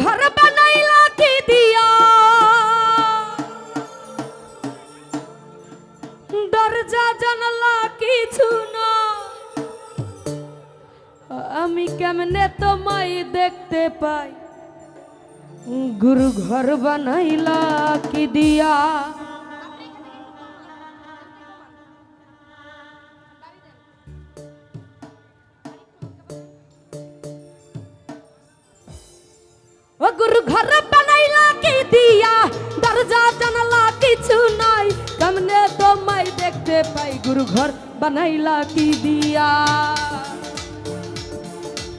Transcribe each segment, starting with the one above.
ঘর বানাইলা কি দিয়া, দরজা জানালা কিছু না, আমি কেমনে তোমায় দেখতে পাই, গুরু ঘর বানাইলা কি দিয়া। ও গুরু ঘর বানাইলা কি দিয়া, দরজা জানালা কিছু নাই, কেমনে তোমায় দেখতে পাই, গুরু ঘর বানাইলা কি দিয়া।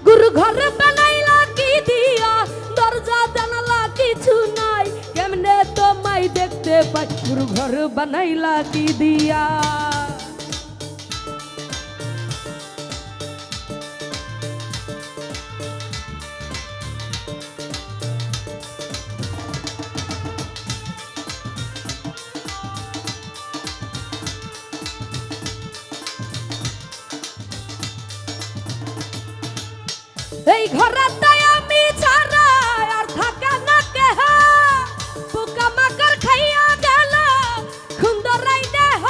গুরু ঘর বানাইলা কি দিয়া, দরজা জানালা কিছু নাই, কেমনে তোমায় দেখতে পাই, গুরু ঘর বানাইলা কি দিয়া। এই ঘরটা আমি ছাড়া আর থাকে না কেহ, পোকা মাকড় খাইয়া গেল সুন্দরাই দেহ।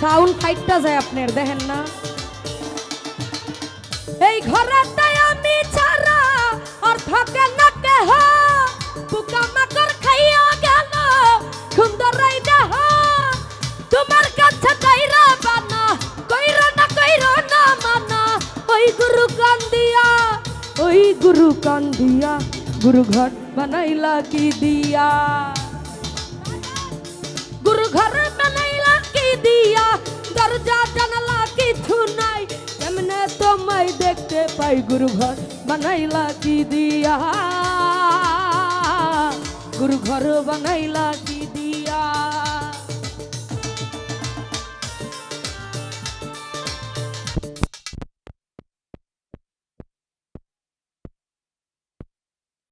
সাউন্ড ফাইটটা যায় আপনার, দেখেন না। এই ঘরটা আমি ছাড়া আর থাকে না কেহ, পোকা মাকড় খাইয়া গেল সুন্দরাই দেহ। তোমার কাছে কইরা বানা, কইরা না মানা, ওই গুরু কান্দিয়া, ওই গুরু কান্দিয়া, গুরু ঘর বানাইলা কি দিয়া। গুরু ঘর বানাইলা কি দিয়া, দরজা জানালা কিছু নাই, কেমনে তোমায় দেখতে পাই, গুরু ঘর বানাইলা কি দিয়া। গুরু ঘর বানাইলা কি